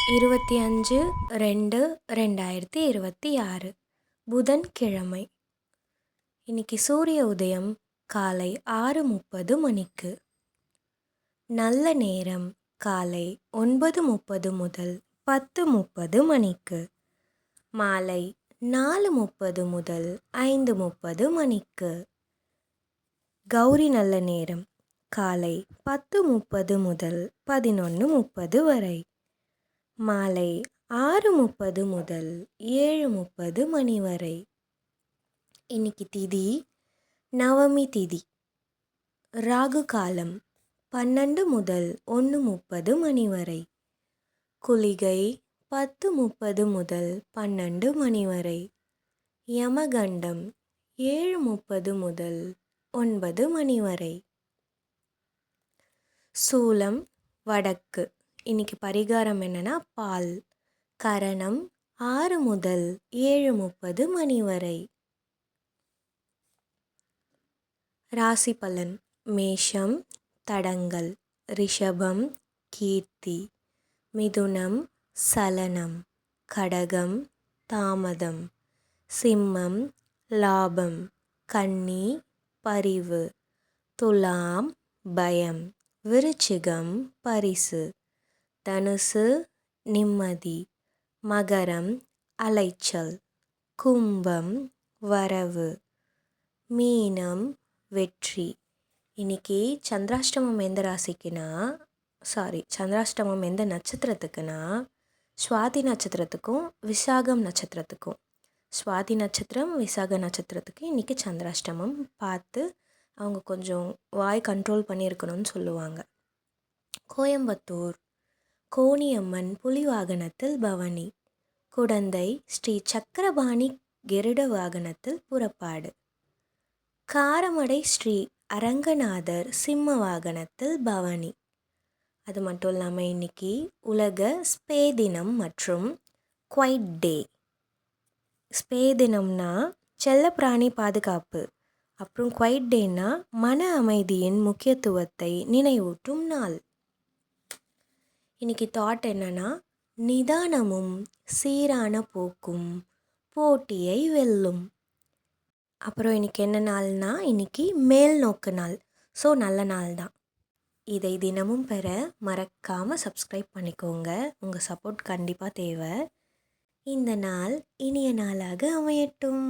25/2/2026 புதன்கிழமை. இன்னைக்கு சூரிய உதயம் காலை 6:30 மணிக்கு. நல்ல நேரம் காலை 9:30 முதல் 10:30 மணிக்கு. மாலை 4:30 முதல் 5:30 மணிக்கு. கௌரி நல்ல நேரம் காலை 10:30 முதல் 11:30 வரை. மாலை 6:30 முதல் 7:30 மணி வரை. இன்னைக்கு திதி நவமி திதி. ராகு காலம் 12 முதல் 1:30 மணி வரை. குளிகை 10:30 முதல் 12 மணி வரை. யமகண்டம் 7:30 முதல் 9 மணி வரை. சூலம் வடக்கு. இன்னைக்கு பரிகாரம் என்னன்னா பால். கரணம் 6 முதல் 7:30 மணி வரை. ராசி பலன். மேஷம் தடங்கல், ரிஷபம் கீர்த்தி, மிதுனம் சலனம், கடகம் தாமதம், சிம்மம் லாபம், கன்னி பரிவு, துலாம் பயம், விருச்சிகம் பரிசு, தனுசு நிம்மதி, மகரம் அலைச்சல், கும்பம் வரவு, மீனம் வெற்றி. இன்னைக்கு சந்திராஷ்டமம் எந்த ராசிக்குன்னா சந்திராஷ்டமம் எந்த நட்சத்திரத்துக்குன்னா சுவாதி நட்சத்திரத்துக்கும் விசாகம் நட்சத்திரத்துக்கும். சுவாதி நட்சத்திரம் விசாக நட்சத்திரத்துக்கு இன்றைக்கி சந்திராஷ்டமம். பார்த்து அவங்க கொஞ்சம் வாய் கண்ட்ரோல் பண்ணியிருக்கணும்னு சொல்லுவாங்க. கோயம்புத்தூர் கோணியம்மன் புலி வாகனத்தில் பவனி. குடந்தை ஸ்ரீ சக்கரபாணி கெருட வாகனத்தில் புறப்பாடு. காரமடை ஸ்ரீ அரங்கநாதர் சிம்ம வாகனத்தில் பவனி. அது மட்டும் இல்லாமல் இன்னைக்கு உலக ஸ்பே தினம் மற்றும் குவைட் டே. ஸ்பே தினம்னா செல்லப்பிராணி பாதுகாப்பு, அப்புறம் குவைட் டேனா மன அமைதியின் முக்கியத்துவத்தை நினைவூட்டும் நாள். இன்னைக்கு தாட் என்னன்னா நிதானமும் சீரான போக்கும் போட்டியை வெல்லும். அப்புறம் இன்னைக்கு என்ன நாள்னா இன்னைக்கு மேல் நோக்கு நாள். ஸோ நல்ல நாள் தான். இதை தினமும் பெற மறக்காமல் சப்ஸ்கிரைப் பண்ணிக்கோங்க. உங்கள் சப்போர்ட் கண்டிப்பாக தேவை. இந்த நாள் இனிய நாளாக அமையட்டும்.